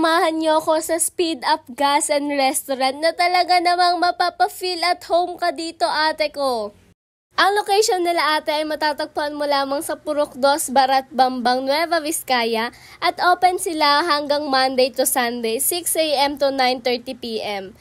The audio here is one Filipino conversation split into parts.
samahan niyo ako sa Speed Up Gas and Restaurant na talaga namang mapapa-feel at home ka dito, ate ko. Ang location nila, ate, ay matatagpuan mo lamang sa Purok 2, Barat, Bambang, Nueva Vizcaya at open sila hanggang Monday to Sunday, 6 a.m. to 9:30 p.m.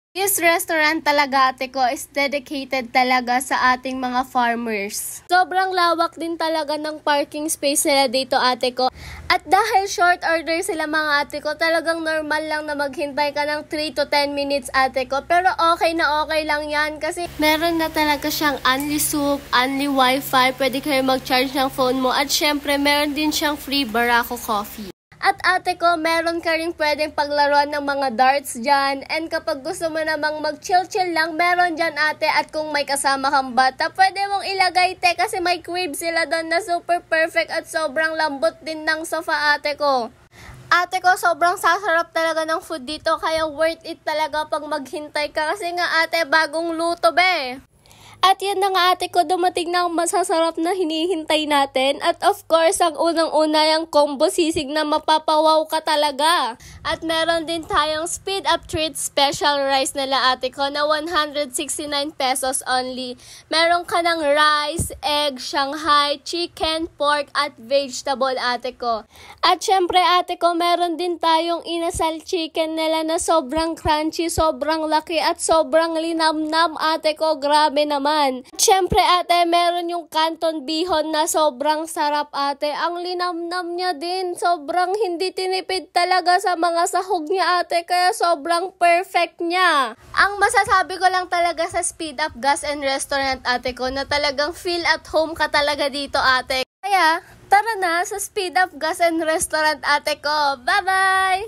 This restaurant talaga, ate ko, is dedicated talaga sa ating mga farmers. Sobrang lawak din talaga ng parking space nila dito, ate ko. At dahil short order sila, mga ate ko, talagang normal lang na maghintay ka ng 3 to 10 minutes, ate ko. Pero okay na okay lang yan kasi meron na talaga siyang only soup, only wifi, pwede kayo mag-charge ng phone mo. At syempre, meron din siyang free Barako coffee. At ate ko, meron ka rin pwedeng paglaruan ng mga darts dyan. And kapag gusto mo namang mag-chill-chill lang, meron dyan, ate. At kung may kasama kang bata, pwede mong ilagay, te, kasi may crib sila doon na super perfect at sobrang lambot din ng sofa, ate ko. Ate ko, sobrang sasarap talaga ng food dito, kaya worth it talaga pag maghintay ka. Kasi nga, ate, bagong luto, be. At yan na nga, ate ko, dumating na ang masasarap na hinihintay natin. At of course, ang unang-una yung combo sisig na mapapawaw ka talaga. At meron din tayong Speed Up Treat Special Rice nila, ate ko, na 169 pesos only. Meron ka ng rice, egg, Shanghai, chicken, pork, at vegetable, ate ko. At syempre, ate ko, meron din tayong inasal chicken nila na sobrang crunchy, sobrang laki, at sobrang linamnam, ate ko. Grabe naman. At syempre, ate, meron yung canton bihon na sobrang sarap, ate. Ang linamnam niya din. Sobrang hindi tinipid talaga sa mga sahog niya, ate. Kaya sobrang perfect niya. Ang masasabi ko lang talaga sa Speed Up Gas and Restaurant, ate ko, na talagang feel at home ka talaga dito, ate. Kaya, tara na sa Speed Up Gas and Restaurant, ate ko. Bye-bye!